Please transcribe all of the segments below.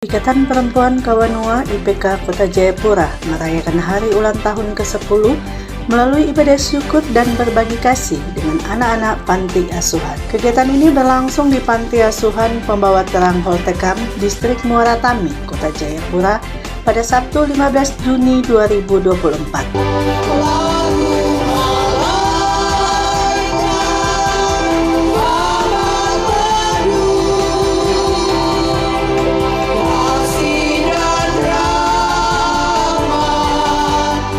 Ikatan Perempuan Kawanua IPK Kota Jayapura merayakan hari ulang tahun ke-10 melalui ibadah syukur dan berbagi kasih dengan anak-anak panti asuhan. Kegiatan ini berlangsung di Panti Asuhan Pembawa Terang Holtekam, Distrik Muara Tami, Kota Jayapura pada Sabtu 15 Juni 2024.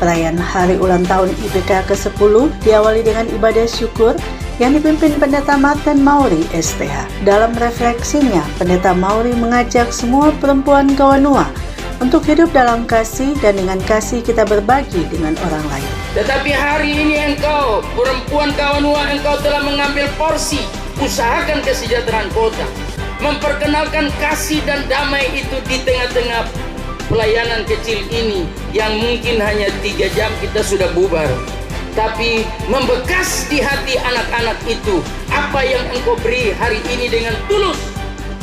Perayaan hari ulang tahun IPK ke-10 diawali dengan ibadah syukur yang dipimpin Pendeta Martin Mauri STH. Dalam refleksinya, Pendeta Mauri mengajak semua perempuan Kawanua untuk hidup dalam kasih dan dengan kasih kita berbagi dengan orang lain. Tetapi hari ini engkau, perempuan Kawanua, engkau telah mengambil porsi, usahakan kesejahteraan kota, memperkenalkan kasih dan damai itu di tengah-tengah pelayanan kecil ini yang mungkin hanya 3 jam kita sudah bubar, tapi membekas di hati anak-anak itu. Apa yang engkau beri hari ini dengan tulus,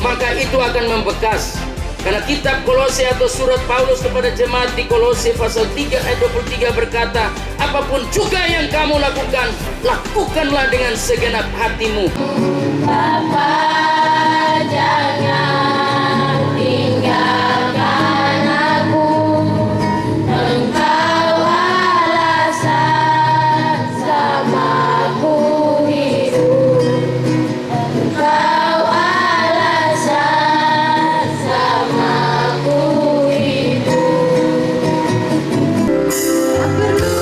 maka itu akan membekas. Karena kitab Kolose atau surat Paulus kepada jemaat di Kolose pasal 3 ayat 23 berkata, apapun juga yang kamu lakukan, lakukanlah dengan segenap hatimu. Bapa, jangan tinggalkan aku, Engkau alasan samaku hidup, Engkau alasan samaku hidup. Tak perlu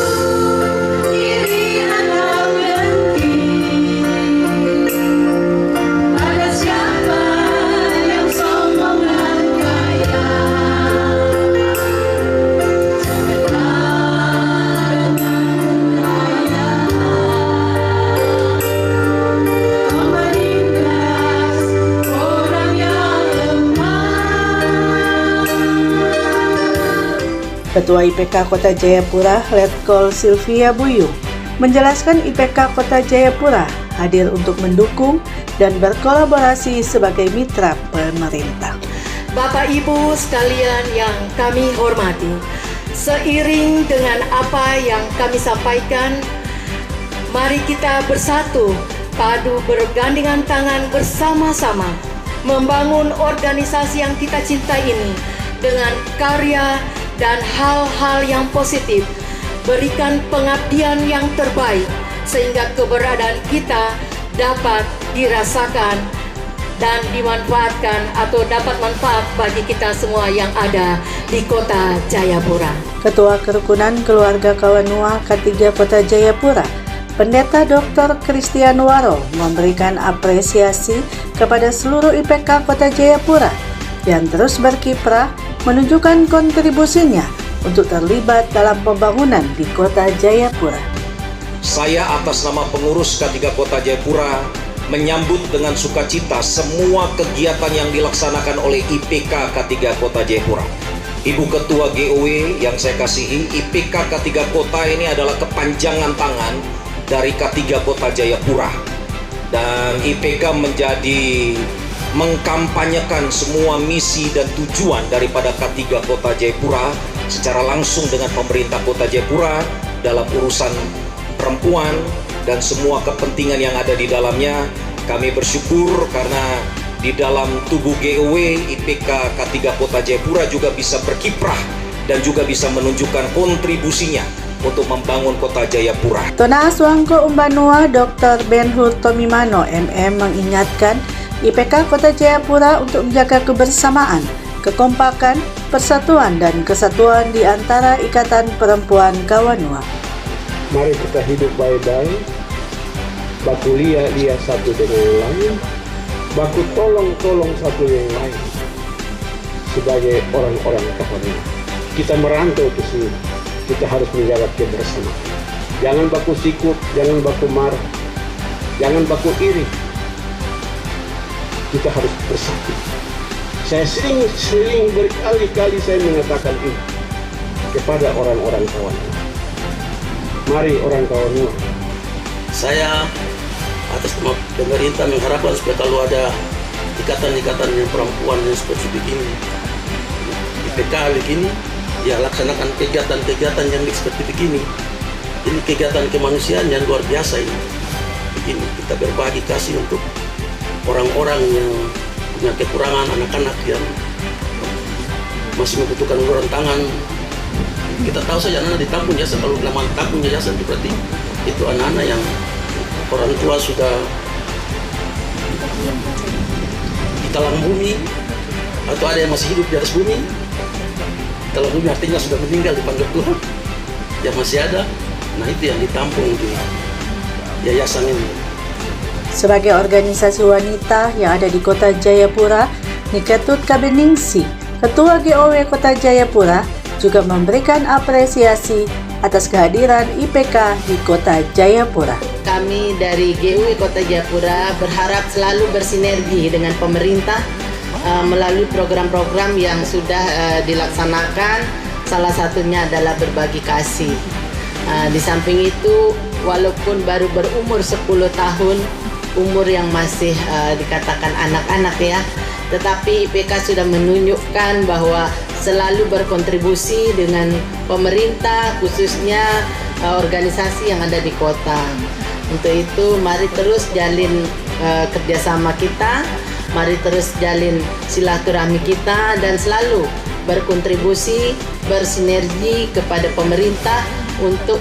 iri atau dengki pada siapa yang sombong dan kaya. Kau menindas orang yang lemah. Ketua IPK Kota Jayapura, Letkol Sylvia Buyung, menjelaskan IPK Kota Jayapura hadir untuk mendukung dan berkolaborasi sebagai mitra pemerintah. Bapak Ibu sekalian yang kami hormati, seiring dengan apa yang kami sampaikan, mari kita bersatu, padu bergandengan tangan bersama-sama, membangun organisasi yang kita cintai ini dengan karya dan hal-hal yang positif, berikan pengabdian yang terbaik, sehingga keberadaan kita dapat dirasakan dan dimanfaatkan atau dapat manfaat bagi kita semua yang ada di Kota Jayapura. Ketua Kerukunan Keluarga Kawanua K3 Kota Jayapura, Pendeta Dr. Christian Waro, memberikan apresiasi kepada seluruh IPK Kota Jayapura yang terus berkiprah menunjukkan kontribusinya untuk terlibat dalam pembangunan di Kota Jayapura. Saya atas nama pengurus K3 Kota Jayapura menyambut dengan sukacita semua kegiatan yang dilaksanakan oleh IPK K3 Kota Jayapura. Ibu Ketua GOW yang saya kasihi, IPK K3 Kota ini adalah kepanjangan tangan dari K3 Kota Jayapura. Dan IPK menjadi mengkampanyekan semua misi dan tujuan daripada K3 Kota Jayapura secara langsung dengan pemerintah Kota Jayapura dalam urusan perempuan dan semua kepentingan yang ada di dalamnya. Kami bersyukur karena di dalam tubuh GOW IPK K3 Kota Jayapura juga bisa berkiprah dan juga bisa menunjukkan kontribusinya untuk membangun Kota Jayapura. Tona Aswangko Umbanua Dr. Ben-Hur Tomimano MM mengingatkan IPK Kota Jayapura untuk menjaga kebersamaan, kekompakan, persatuan dan kesatuan di antara Ikatan Perempuan Kawanua. Mari kita hidup baik-baik, baku lia satu dengan yang lain, baku tolong satu yang lain sebagai orang-orang Kawanua. Kita merantau ke sini, kita harus menjaga kebersamaan. Jangan baku sikut, jangan baku marah, jangan baku iri. Kita harus bersatu. Saya sering berkali-kali saya mengatakan ini kepada orang-orang Kawanua. Mari orang Kawanua. Saya atas nama pemerintah mengharapkan supaya kalau ada ikatan-ikatan yang perempuan yang spesifik ini IPK begini, ya laksanakan kegiatan-kegiatan yang seperti begini. Ini kegiatan kemanusiaan yang luar biasa ini. Begini, kita berbagi kasih untuk orang-orang yang punya kekurangan, anak-anak yang masih membutuhkan uluran tangan. Kita tahu saja anak-anak ditampung yayasan, kalau nama tampung yayasan itu berarti itu anak-anak yang orang tua sudah di talang bumi, atau ada yang masih hidup di atas bumi. Talang bumi artinya sudah meninggal dipanggil Tuhan, yang masih ada. Nah itu yang ditampung di yayasan ini. Sebagai organisasi wanita yang ada di Kota Jayapura, Niketut Kabeningsi, Ketua GOW Kota Jayapura, juga memberikan apresiasi atas kehadiran IPK di Kota Jayapura. Kami dari GOW Kota Jayapura berharap selalu bersinergi dengan pemerintah melalui program-program yang sudah dilaksanakan. Salah satunya adalah berbagi kasih. Di samping itu, walaupun baru berumur 10 tahun, umur yang masih dikatakan anak-anak ya, tetapi IPK sudah menunjukkan bahwa selalu berkontribusi dengan pemerintah, khususnya organisasi yang ada di kota. Untuk itu, mari terus jalin kerjasama kita, mari terus jalin silaturahmi kita, dan selalu berkontribusi, bersinergi kepada pemerintah untuk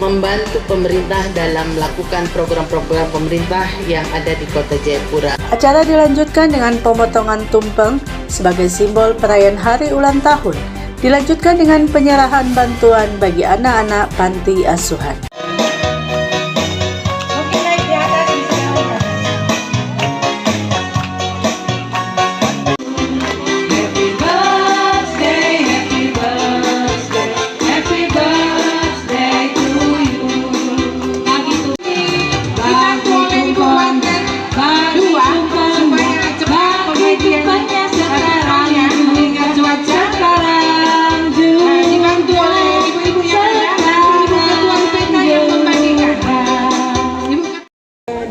membantu pemerintah dalam melakukan program-program pemerintah yang ada di Kota Jayapura. Acara dilanjutkan dengan pemotongan tumpeng sebagai simbol perayaan hari ulang tahun. Dilanjutkan dengan penyerahan bantuan bagi anak-anak panti asuhan.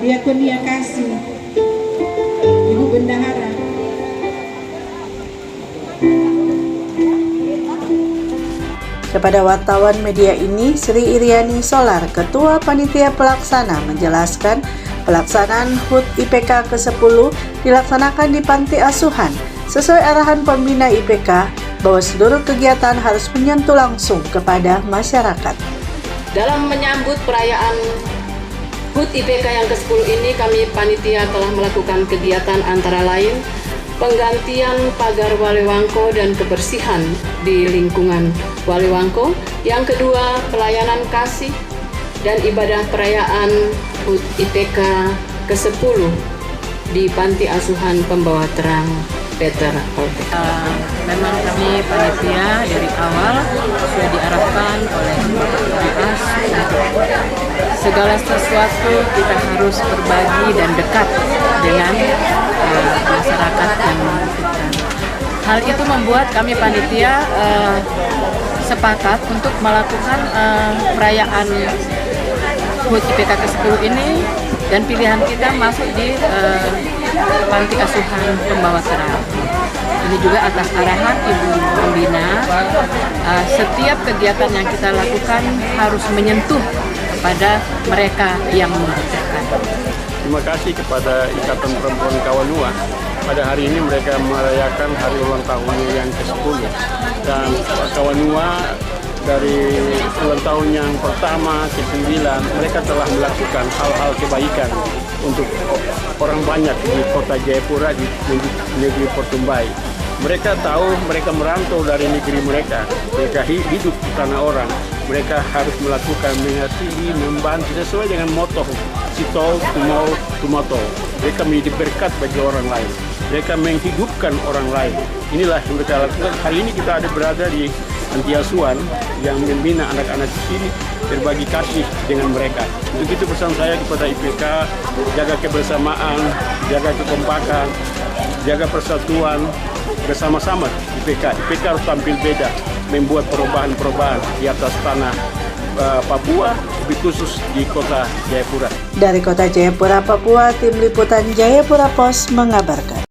Diakonia Kasih, Ibu Bendahara. Kepada wartawan media ini, Sri Iriani Solar, Ketua Panitia Pelaksana, menjelaskan pelaksanaan HUT IPK ke-10 dilaksanakan di panti asuhan sesuai arahan pembina IPK bahwa seluruh kegiatan harus menyentuh langsung kepada masyarakat. Dalam menyambut perayaan HUT IPK yang ke-10 ini, kami panitia telah melakukan kegiatan antara lain penggantian pagar Walewangko dan kebersihan di lingkungan Walewangko. Yang kedua, pelayanan kasih dan ibadah perayaan HUT IPK ke-10 di Panti Asuhan Pembawa Terang Peter Orte. Memang kami panitia dari awal sudah diarahkan oleh Bapak Dinas segala sesuatu kita harus berbagi dan dekat dengan masyarakat yang membutuhkan. Hal itu membuat kami panitia sepakat untuk melakukan perayaan HUT IPK ke-10 ini, dan pilihan kita masuk di Panti Asuhan Pembawa Terang. Ini juga atas arahan Ibu Pembina, setiap kegiatan yang kita lakukan harus menyentuh kepada mereka yang membutuhkan. Terima kasih kepada Ikatan Perempuan Kawanua. Pada hari ini mereka merayakan hari ulang tahunnya yang ke-10. Dan Kawanua dari ulang tahun yang pertama ke-9, mereka telah melakukan hal-hal kebaikan untuk orang banyak di Kota Jayapura, di negeri Portumbai. Mereka tahu mereka merantau dari negeri mereka hidup di tanah orang. Mereka harus melakukan mengasihi, membantu sesuai dengan moto Sitol Tumau Tumato. Mereka menjadi berkat bagi orang lain. Mereka menghidupkan orang lain. Inilah yang mereka lakukan. Hari ini kita ada berada di panti asuhan yang membina anak-anak di sini, berbagi kasih dengan mereka. Untuk itu pesan saya kepada IPK, jaga kebersamaan, jaga kekompakan, jaga persatuan bersama-sama. IPK harus tampil beda, membuat perubahan-perubahan di atas tanah Papua, lebih khusus di Kota Jayapura. Dari Kota Jayapura, Papua, Tim Liputan Jayapura Pos mengabarkan.